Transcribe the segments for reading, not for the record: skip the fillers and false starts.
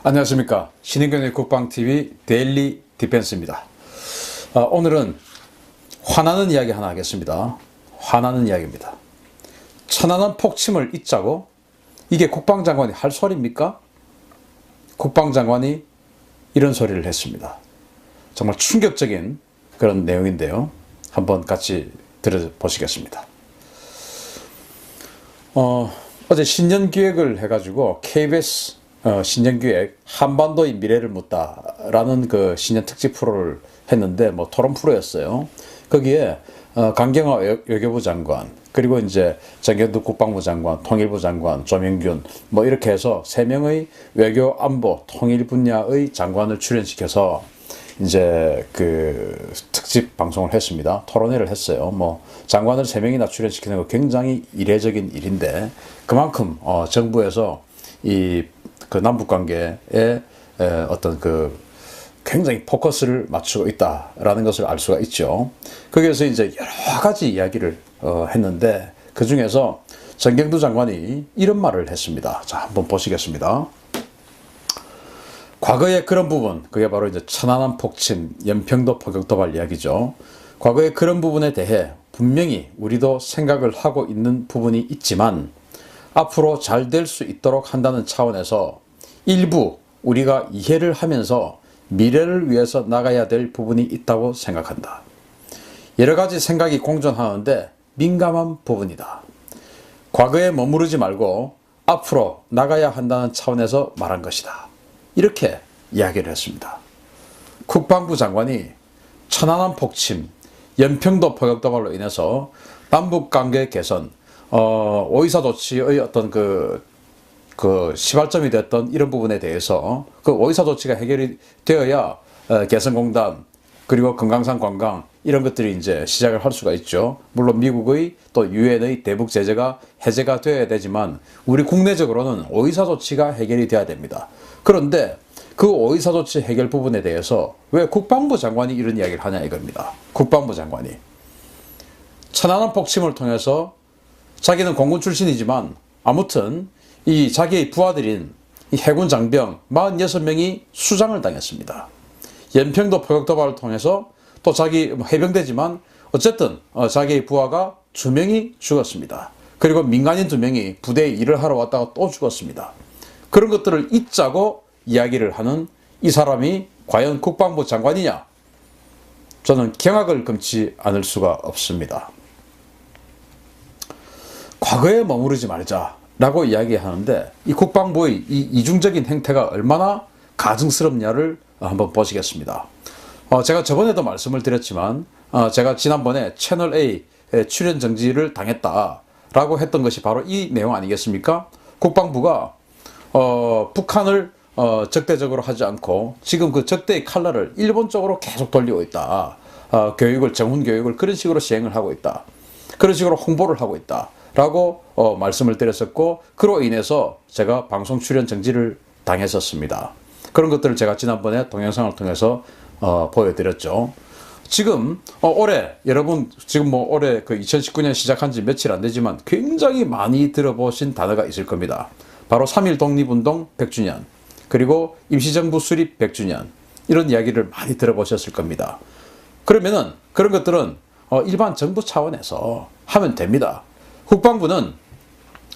안녕하십니까. 신인경의 국방TV 데일리 디펜스입니다. 오늘은 화나는 이야기 하나 하겠습니다. 화나는 이야기입니다. 천안함 폭침을 잊자고? 이게 국방장관이 할 소리입니까? 국방장관이 이런 소리를 했습니다. 정말 충격적인 그런 내용인데요. 한번 같이 들어보시겠습니다. 어제 신년기획을 해가지고 KBS 신년기획 한반도의 미래를 묻다라는 그 신년 특집 프로를 했는데 토론 프로였어요. 거기에 강경화 외교부 장관, 그리고 이제 정경두 국방부 장관, 통일부 장관, 조명균 이렇게 해서 3명의 외교 안보 통일 분야의 장관을 출연시켜서 이제 그 특집 방송을 했습니다. 토론회를 했어요. 장관을 3명이나 출연시키는 거 굉장히 이례적인 일인데, 그만큼 정부에서 그 남북 관계에 어떤 그 굉장히 포커스를 맞추고 있다라는 것을 알 수가 있죠. 거기에서 이제 여러 가지 이야기를 했는데, 그 중에서 정경두 장관이 이런 말을 했습니다. 자, 한번 보시겠습니다. 과거의 그런 부분, 그게 바로 이제 천안함 폭침, 연평도 포격 도발 이야기죠. 과거의 그런 부분에 대해 분명히 우리도 생각을 하고 있는 부분이 있지만, 앞으로 잘 될 수 있도록 한다는 차원에서 일부 우리가 이해를 하면서 미래를 위해서 나가야 될 부분이 있다고 생각한다. 여러 가지 생각이 공존하는데 민감한 부분이다. 과거에 머무르지 말고 앞으로 나가야 한다는 차원에서 말한 것이다. 이렇게 이야기를 했습니다. 국방부 장관이 천안함 폭침, 연평도 포격 도발로 인해서 남북관계 개선, 오이사 조치의 어떤 그 시발점이 됐던 이런 부분에 대해서 그 오이사 조치가 해결이 되어야 개성공단 그리고 금강산 관광 이런 것들이 이제 시작을 할 수가 있죠. 물론 미국의 또 유엔의 대북 제재가 해제가 되어야 되지만 우리 국내적으로는 오이사 조치가 해결이 돼야 됩니다. 그런데 그 오이사 조치 해결 부분에 대해서 왜 국방부 장관이 이런 이야기를 하냐 이겁니다. 국방부 장관이 천안함 폭침을 통해서 자기는 공군 출신이지만 아무튼 이 자기의 부하들인 이 해군 장병 46명이 수장을 당했습니다. 연평도 포격 도발을 통해서 또 자기 해병대지만 어쨌든 자기의 부하가 2명이 죽었습니다. 그리고 민간인 2명이 부대에 일을 하러 왔다가 또 죽었습니다. 그런 것들을 잊자고 이야기를 하는 이 사람이 과연 국방부 장관이냐? 저는 경악을 금치 않을 수가 없습니다. 과거에 머무르지 말자라고 이야기하는데 이 국방부의 이 이중적인 행태가 얼마나 가증스럽냐를 한번 보시겠습니다. 제가 저번에도 말씀을 드렸지만 제가 지난번에 채널A 출연 정지를 당했다라고 했던 것이 바로 이 내용 아니겠습니까? 국방부가 북한을 적대적으로 하지 않고 지금 그 적대의 칼날을 일본 쪽으로 계속 돌리고 있다. 교육을, 정훈 교육을 그런 식으로 시행을 하고 있다. 그런 식으로 홍보를 하고 있다. 라고 말씀을 드렸었고, 그로 인해서 제가 방송 출연 정지를 당했었습니다. 그런 것들을 제가 지난번에 동영상을 통해서 보여드렸죠. 지금 올해 여러분 지금 올해 그 2019년 시작한 지 며칠 안 되지만 굉장히 많이 들어보신 단어가 있을 겁니다. 바로 3.1 독립운동 100주년 그리고 임시정부 수립 100주년 이런 이야기를 많이 들어보셨을 겁니다. 그러면은 그런 것들은 일반 정부 차원에서 하면 됩니다. 국방부는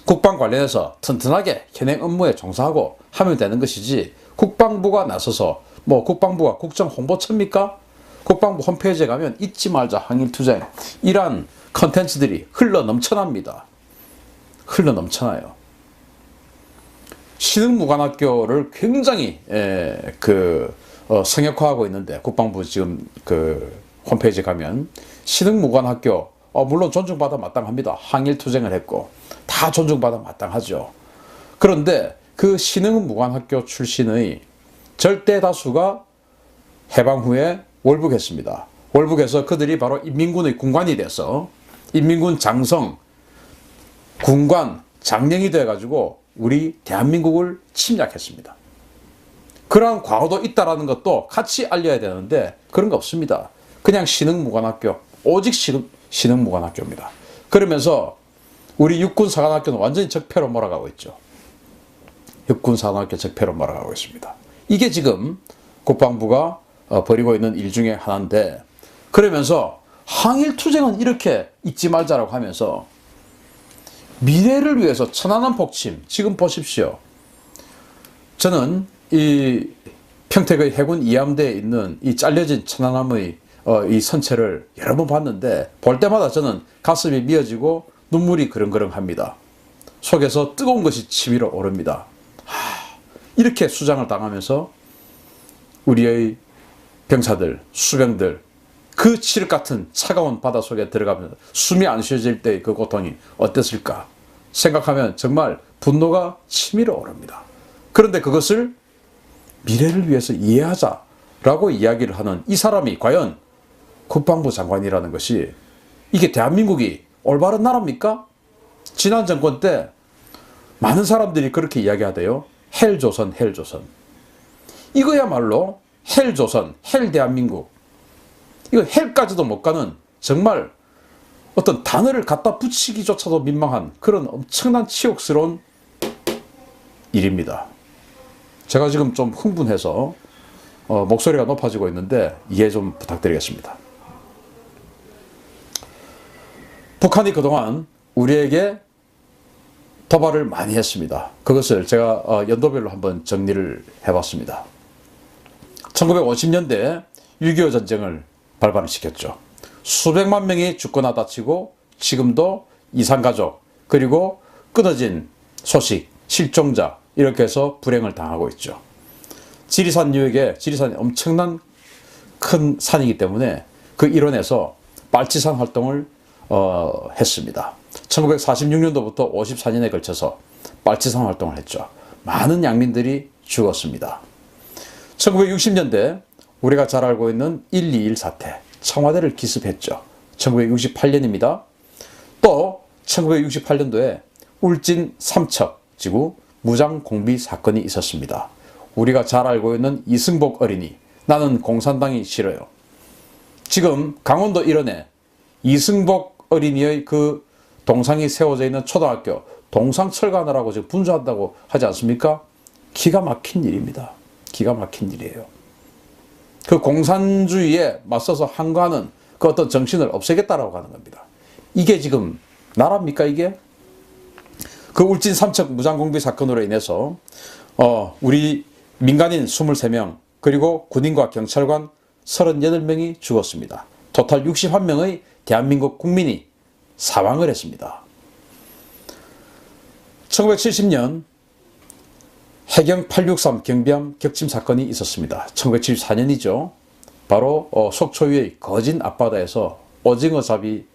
국방 관련해서 튼튼하게 현행 업무에 종사하고 하면 되는 것이지, 국방부가 나서서 국방부가 국정홍보처입니까? 국방부 홈페이지에 가면 잊지 말자 항일투쟁 이러한 컨텐츠들이 흘러 넘쳐납니다. 흘러 넘쳐나요. 신흥무관학교를 굉장히 성역화하고 있는데, 국방부 지금 그 홈페이지 가면 신흥무관학교 물론 존중받아 마땅합니다. 항일투쟁을 했고 다 존중받아 마땅하죠. 그런데 그 신흥무관학교 출신의 절대 다수가 해방 후에 월북했습니다. 월북해서 그들이 바로 인민군의 군관이 돼서 인민군 장성, 군관, 장령이 돼가지고 우리 대한민국을 침략했습니다. 그러한 과거도 있다라는 것도 같이 알려야 되는데 그런 거 없습니다. 그냥 신흥무관학교, 오직 신흥무관학교입니다. 그러면서 우리 육군사관학교는 완전히 적폐로 몰아가고 있죠. 육군산업계 적폐로 몰아가고 있습니다. 이게 지금 국방부가 벌이고 있는 일 중에 하나인데, 그러면서 항일투쟁은 이렇게 잊지 말자라고 하면서 미래를 위해서 천안함 폭침, 지금 보십시오. 저는 이 평택의 해군 이함대에 있는 이 잘려진 천안함의 이 선체를 여러 번 봤는데, 볼 때마다 저는 가슴이 미어지고 눈물이 그렁그렁합니다. 속에서 뜨거운 것이 치밀어 오릅니다. 이렇게 수장을 당하면서 우리의 병사들, 수병들, 그 칠흑 같은 차가운 바다 속에 들어가면서 숨이 안 쉬어질 때의 그 고통이 어땠을까 생각하면 정말 분노가 치밀어 오릅니다. 그런데 그것을 미래를 위해서 이해하자라고 이야기를 하는 이 사람이 과연 국방부 장관이라는 것이, 이게 대한민국이 올바른 나라입니까? 지난 정권 때 많은 사람들이 그렇게 이야기하대요. 헬조선, 헬조선. 이거야말로 헬조선, 헬대한민국. 이거 헬까지도 못 가는 정말 어떤 단어를 갖다 붙이기조차도 민망한 그런 엄청난 치욕스러운 일입니다. 제가 지금 좀 흥분해서 목소리가 높아지고 있는데 이해 좀 부탁드리겠습니다. 북한이 그동안 우리에게 도발을 많이 했습니다. 그것을 제가 연도별로 한번 정리를 해봤습니다. 1950년대 6.25 전쟁을 발발을 시켰죠. 수백만 명이 죽거나 다치고 지금도 이산가족, 그리고 끊어진 소식, 실종자, 이렇게 해서 불행을 당하고 있죠. 지리산 유역에, 지리산이 엄청난 큰 산이기 때문에 그 일원에서 빨치산 활동을 했습니다. 1946년도부터 54년에 걸쳐서 빨치산 활동을 했죠. 많은 양민들이 죽었습니다. 1960년대 우리가 잘 알고 있는 1.21 사태, 청와대를 기습했죠. 1968년입니다. 또 1968년도에 울진 삼척지구 무장공비 사건이 있었습니다. 우리가 잘 알고 있는 이승복 어린이, 나는 공산당이 싫어요. 지금 강원도 일원에 이승복 어린이의 그 동상이 세워져 있는 초등학교 동상 철거하느라고 지금 분주한다고 하지 않습니까? 기가 막힌 일입니다. 기가 막힌 일이에요. 그 공산주의에 맞서서 항거하는 그 어떤 정신을 없애겠다라고 하는 겁니다. 이게 지금 나라입니까, 이게? 그 울진 삼척 무장공비 사건으로 인해서 우리 민간인 23명, 그리고 군인과 경찰관 38명이 죽었습니다. 토탈 61명의 대한민국 국민이 사망을 했습니다. 1970년 해경 863 경비함 격침 사건이 있었습니다. 1974년이죠. 바로 속초위의 거진 앞바다에서 오징어잡이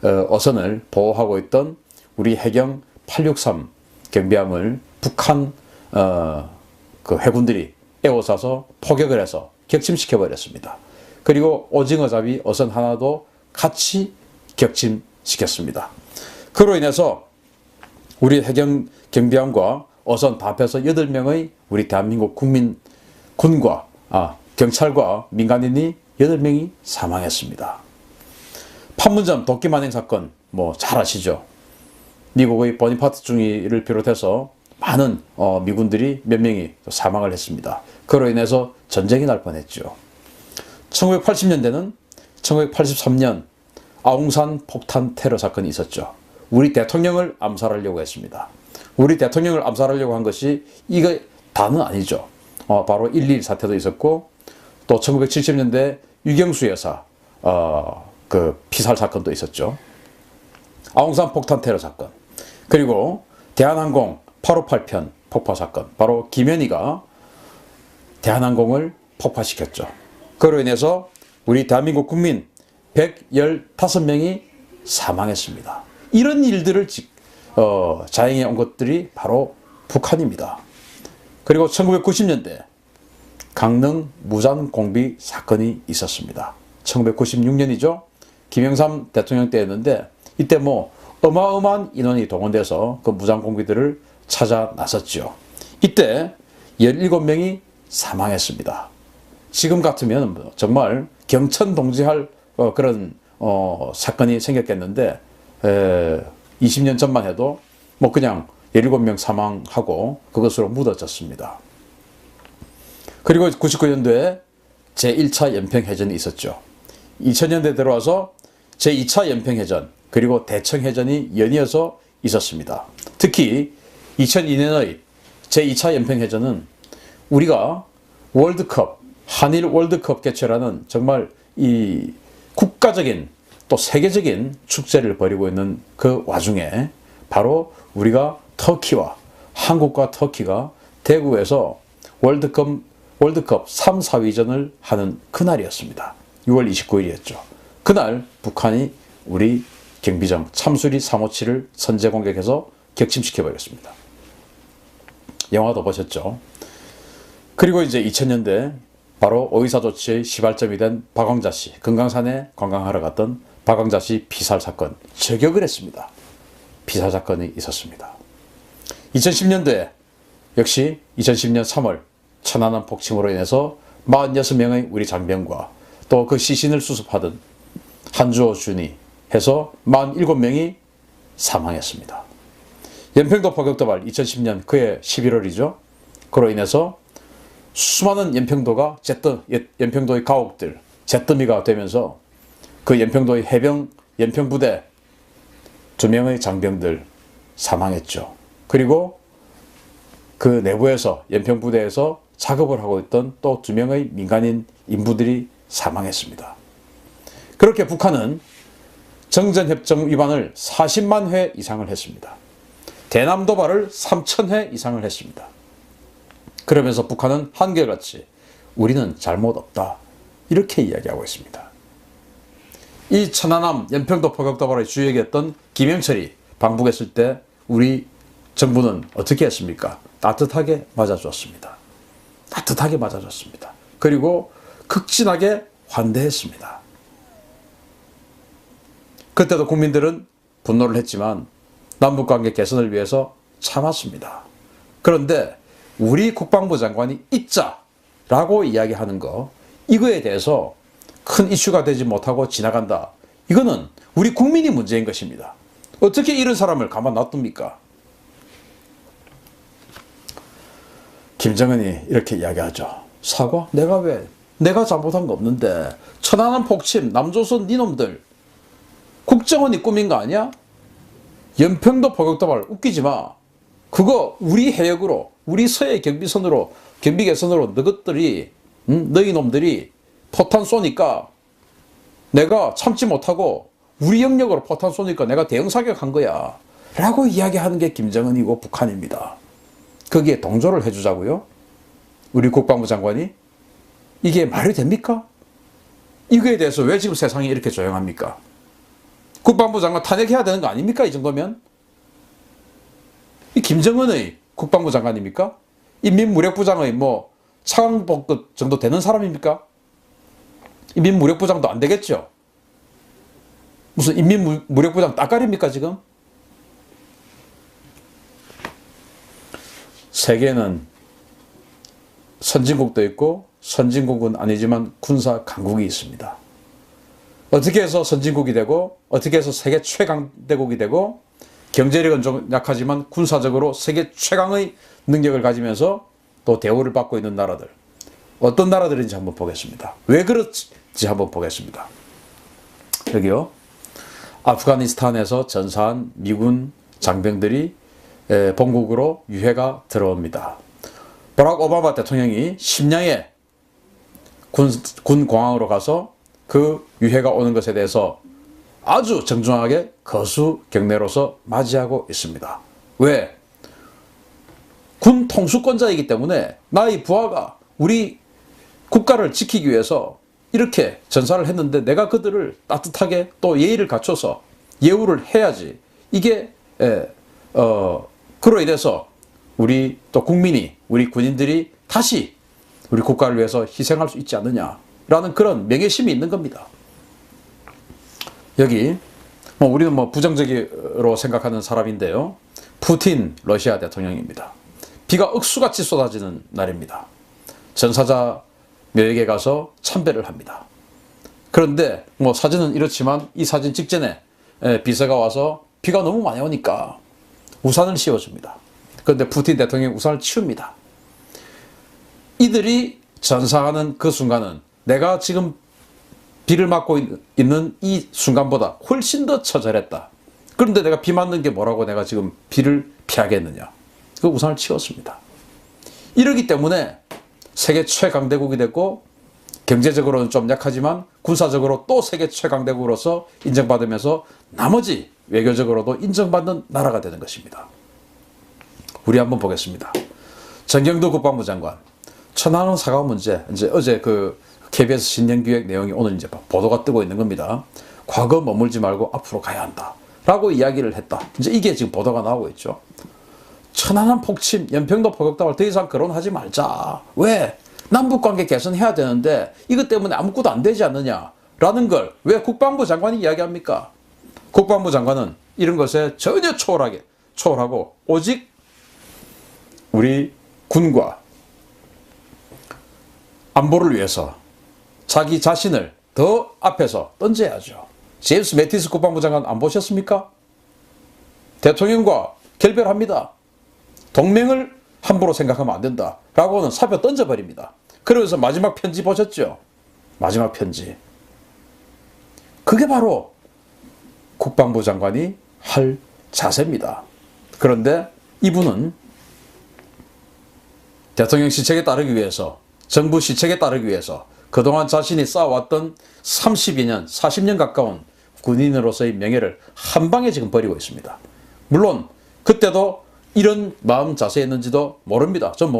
어선을 보호하고 있던 우리 해경 863 경비함을 북한 그 해군들이 에워싸서 포격을 해서 격침시켜 버렸습니다. 그리고 오징어잡이 어선 하나도 같이 격침시켰습니다. 그로 인해서 우리 해경 경비함과 어선 다 합해서 8명의 우리 대한민국 군과 경찰과 민간인이 8명이 사망했습니다. 판문점 도끼 만행 사건 뭐 잘 아시죠? 미국의 보니파트 중위를 비롯해서 많은 미군들이 몇 명이 사망을 했습니다. 그로 인해서 전쟁이 날 뻔했죠. 1980년대는 1983년 아웅산 폭탄 테러 사건이 있었죠. 우리 대통령을 암살하려고 했습니다. 우리 대통령을 암살하려고 한 것이 이거 다는 아니죠. 바로 1.21 사태도 있었고, 또 1970년대 유경수 여사 그 피살 사건도 있었죠. 아웅산 폭탄 테러 사건, 그리고 대한항공 858편 폭파 사건, 바로 김현희가 대한항공을 폭파시켰죠. 그로 인해서 우리 대한민국 국민 115명이 사망했습니다. 이런 일들을 자행해 온 것들이 바로 북한입니다. 그리고 1990년대 강릉 무장공비 사건이 있었습니다. 1996년이죠. 김영삼 대통령 때였는데, 이때 뭐 어마어마한 인원이 동원돼서 그 무장공비들을 찾아 나섰죠. 이때 17명이 사망했습니다. 지금 같으면 정말 경천동지할 그런 사건이 생겼겠는데, 20년 전만 해도 뭐 그냥 17명 사망하고 그것으로 묻어졌습니다. 그리고 99년도에 제1차 연평해전이 있었죠. 2000년대 들어와서 제2차 연평해전 그리고 대청해전이 연이어서 있었습니다. 특히 2002년의 제2차 연평해전은 우리가 월드컵, 한일 월드컵 개최라는 정말 이 국가적인 또 세계적인 축제를 벌이고 있는 그 와중에 바로 우리가 터키와 한국과 터키가 대구에서 월드컵 3, 4위전을 하는 그날이었습니다. 6월 29일이었죠. 그날 북한이 우리 경비정 참수리 357을 선제 공격해서 격침시켜버렸습니다. 영화도 보셨죠? 그리고 이제 2000년대 바로 오이사 조치의 시발점이 된 박광자 씨, 금강산에 관광하러 갔던 박광자 씨 피살 사건 저격을 했습니다. 피살 사건이 있었습니다. 2010년도에 역시 2010년 3월 천안함 폭침으로 인해서 46명의 우리 장병과 또 그 시신을 수습하던 한주호 준이 해서 47명이 사망했습니다. 연평도 포격도발 2010년 그해 11월이죠. 그로 인해서 수많은 연평도의 가옥들 잿더미가 되면서 그 연평도의 해병 연평부대 2명의 장병들 사망했죠. 그리고 그 내부에서 연평부대에서 작업을 하고 있던 또 2명의 민간인 인부들이 사망했습니다. 그렇게 북한은 정전협정 위반을 40만 회 이상을 했습니다. 대남 도발을 3000회 이상을 했습니다. 그러면서 북한은 한결같이 우리는 잘못 없다 이렇게 이야기하고 있습니다. 이 천안함 연평도 포격도발의 주역이었던 김영철이 방북했을 때 우리 정부는 어떻게 했습니까? 따뜻하게 맞아줬습니다. 따뜻하게 맞아줬습니다. 그리고 극진하게 환대했습니다. 그때도 국민들은 분노를 했지만 남북관계 개선을 위해서 참았습니다. 그런데 우리 국방부 장관이 있자라고 이야기하는 거 이거에 대해서 큰 이슈가 되지 못하고 지나간다. 이거는 우리 국민이 문제인 것입니다. 어떻게 이런 사람을 가만 놔둡니까? 김정은이 이렇게 이야기하죠. 사과? 내가 잘못한 거 없는데 천안함 폭침 남조선 니놈들 국정원이 꾸민 거 아니야? 연평도 포격도발 웃기지 마. 그거 우리 해역으로 우리 서해 경비선으로 경비계선으로 너희 놈들이 포탄 쏘니까 내가 참지 못하고 우리 영역으로 포탄 쏘니까 내가 대응 사격한 거야 라고 이야기하는 게 김정은이고 북한입니다. 거기에 동조를 해주자고요? 우리 국방부 장관이? 이게 말이 됩니까? 이거에 대해서 왜 지금 세상이 이렇게 조용합니까? 국방부 장관 탄핵해야 되는 거 아닙니까? 이 정도면? 이 김정은의 국방부 장관입니까? 인민무력부장의 차관복급 정도 되는 사람입니까? 인민무력부장도 안 되겠죠? 무슨 인민무력부장 따까리입니까 지금? 세계는 선진국도 있고 선진국은 아니지만 군사 강국이 있습니다. 어떻게 해서 선진국이 되고 어떻게 해서 세계 최강대국이 되고 경제력은 좀 약하지만 군사적으로 세계 최강의 능력을 가지면서 또 대우를 받고 있는 나라들 어떤 나라들인지 한번 보겠습니다. 왜 그렇지 한번 보겠습니다. 여기요. 아프가니스탄에서 전사한 미군 장병들이 본국으로 유해가 들어옵니다. 버락 오바마 대통령이 심양에 군 공항으로 가서 그 유해가 오는 것에 대해서 아주 정중하게 거수 경례로서 맞이하고 있습니다. 왜? 군 통수권자이기 때문에 나의 부하가 우리 국가를 지키기 위해서 이렇게 전사를 했는데 내가 그들을 따뜻하게 또 예의를 갖춰서 예우를 해야지. 이게 그로 인해서 우리 또 국민이 우리 군인들이 다시 우리 국가를 위해서 희생할 수 있지 않느냐라는 그런 명예심이 있는 겁니다. 여기 우리는 부정적으로 생각하는 사람인데요. 푸틴 러시아 대통령입니다. 비가 억수같이 쏟아지는 날입니다. 전사자 묘역에 가서 참배를 합니다. 그런데 사진은 이렇지만 이 사진 직전에 비서가 와서 비가 너무 많이 오니까 우산을 씌워줍니다. 그런데 푸틴 대통령이 우산을 치웁니다. 이들이 전사하는 그 순간은 내가 지금 비를 맞고 있는 이 순간보다 훨씬 더 처절했다. 그런데 내가 비 맞는 게 뭐라고 내가 지금 비를 피하겠느냐. 그 우산을 치웠습니다. 이러기 때문에 세계 최강대국이 됐고 경제적으로는 좀 약하지만 군사적으로 또 세계 최강대국으로서 인정받으면서 나머지 외교적으로도 인정받는 나라가 되는 것입니다. 우리 한번 보겠습니다. 정경도 국방부 장관, 천안함 사고 문제, 이제 어제 그 KBS 신년기획 내용이 오늘 이제 보도가 뜨고 있는 겁니다. 과거 머물지 말고 앞으로 가야 한다. 라고 이야기를 했다. 이제 이게 지금 보도가 나오고 있죠. 천안함 폭침, 연평도 포격담을 더 이상 거론하지 말자. 왜? 남북관계 개선해야 되는데 이것 때문에 아무것도 안 되지 않느냐. 라는 걸 왜 국방부 장관이 이야기합니까? 국방부 장관은 이런 것에 전혀 초월하고 오직 우리 군과 안보를 위해서 자기 자신을 더 앞에서 던져야죠. 제임스 매티스 국방부 장관 안 보셨습니까? 대통령과 결별합니다. 동맹을 함부로 생각하면 안 된다. 라고는 사표 던져버립니다. 그러면서 마지막 편지 보셨죠? 마지막 편지. 그게 바로 국방부 장관이 할 자세입니다. 그런데 이분은 대통령 시책에 따르기 위해서, 정부 시책에 따르기 위해서 그동안 자신이 쌓아왔던 30여 년, 40년 가까운 군인으로서의 명예를 한 방에 지금 버리고 있습니다. 물론 그때도 이런 마음 자세였는지도 모릅니다. 전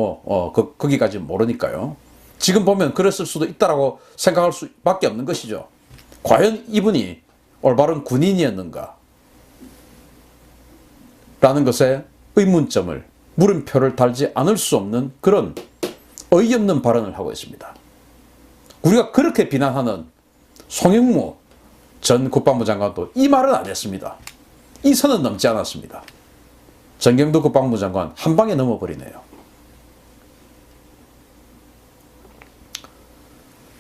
거기까지 모르니까요. 지금 보면 그랬을 수도 있다라고 생각할 수밖에 없는 것이죠. 과연 이분이 올바른 군인이었는가? 라는 것에 의문점을, 물음표를 달지 않을 수 없는 그런 어이없는 발언을 하고 있습니다. 우리가 그렇게 비난하는 송영무 전 국방부 장관도 이 말은 안 했습니다. 이 선은 넘지 않았습니다. 정경도 국방부 장관 한 방에 넘어버리네요.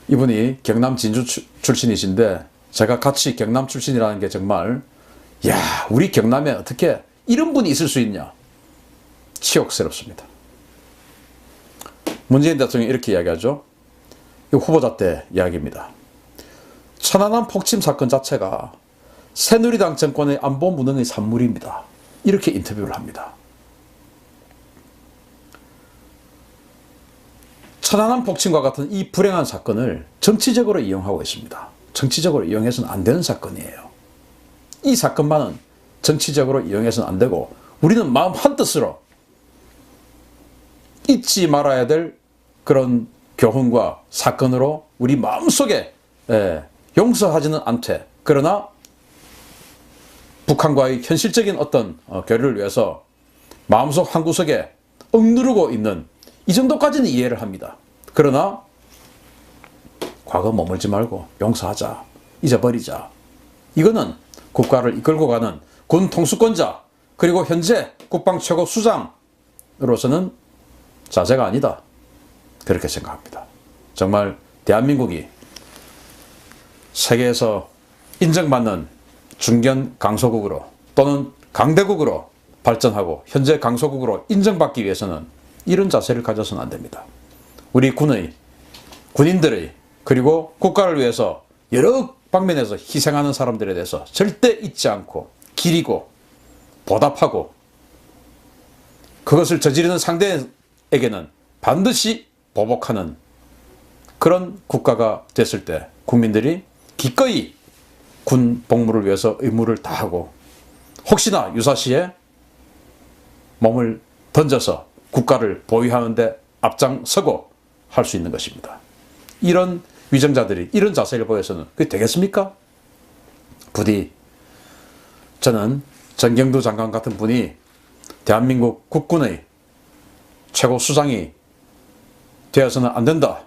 이분이 경남 진주 출신이신데 제가 같이 경남 출신이라는 게 정말 우리 경남에 어떻게 이런 분이 있을 수 있냐. 치욕스럽습니다. 문재인 대통령이 이렇게 이야기하죠. 이 후보자 때 이야기입니다. 천안함 폭침 사건 자체가 새누리당 정권의 안보 무능의 산물입니다. 이렇게 인터뷰를 합니다. 천안함 폭침과 같은 이 불행한 사건을 정치적으로 이용하고 있습니다. 정치적으로 이용해서는 안 되는 사건이에요. 이 사건만은 정치적으로 이용해서는 안 되고 우리는 마음 한뜻으로 잊지 말아야 될 그런 교훈과 사건으로 우리 마음속에 용서하지는 않되, 그러나 북한과의 현실적인 어떤 교류를 위해서 마음속 한구석에 억누르고 있는 이 정도까지는 이해를 합니다. 그러나 과거 머물지 말고 용서하자, 잊어버리자. 이거는 국가를 이끌고 가는 군 통수권자 그리고 현재 국방 최고 수장으로서는 자세가 아니다. 그렇게 생각합니다. 정말 대한민국이 세계에서 인정받는 중견 강소국으로 또는 강대국으로 발전하고 현재 강소국으로 인정받기 위해서는 이런 자세를 가져서는 안 됩니다. 우리 군인들의 그리고 국가를 위해서 여러 방면에서 희생하는 사람들에 대해서 절대 잊지 않고 기리고 보답하고 그것을 저지르는 상대에게는 반드시 보복하는 그런 국가가 됐을 때 국민들이 기꺼이 군 복무를 위해서 의무를 다하고 혹시나 유사시에 몸을 던져서 국가를 보위하는 데 앞장서고 할 수 있는 것입니다. 이런 위정자들이 이런 자세를 보여서는 그게 되겠습니까? 부디 저는 정경도 장관 같은 분이 대한민국 국군의 최고 수장이 되어서는 안 된다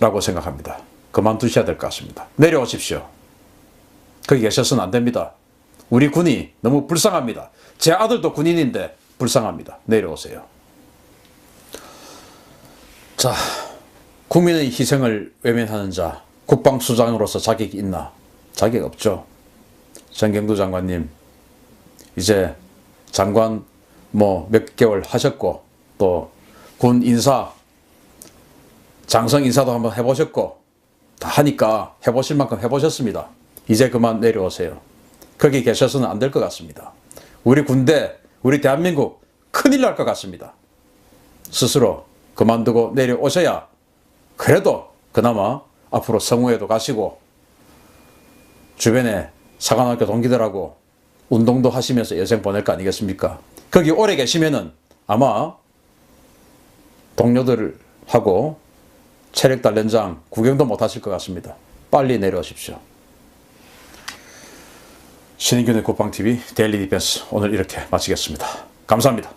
라고 생각합니다. 그만두셔야 될 것 같습니다. 내려오십시오. 거기 계셔서는 안 됩니다. 우리 군이 너무 불쌍합니다. 제 아들도 군인인데 불쌍합니다. 내려오세요. 자, 국민의 희생을 외면하는 자, 국방수장으로서 자격이 있나? 자격 없죠. 정경도 장관님, 이제 장관 뭐 몇 개월 하셨고 또 군 인사 장성 인사도 한번 해보셨고 다 하니까 해보실 만큼 해보셨습니다. 이제 그만 내려오세요. 거기 계셔서는 안 될 것 같습니다. 우리 군대, 우리 대한민국 큰일 날 것 같습니다. 스스로 그만두고 내려오셔야 그래도 그나마 앞으로 성우에도 가시고 주변에 사관학교 동기들하고 운동도 하시면서 여생 보낼 거 아니겠습니까? 거기 오래 계시면은 아마 동료들하고 체력단련장 구경도 못 하실 것 같습니다. 빨리 내려오십시오. 신인균의 국방TV 데일리 디펜스 오늘 이렇게 마치겠습니다. 감사합니다.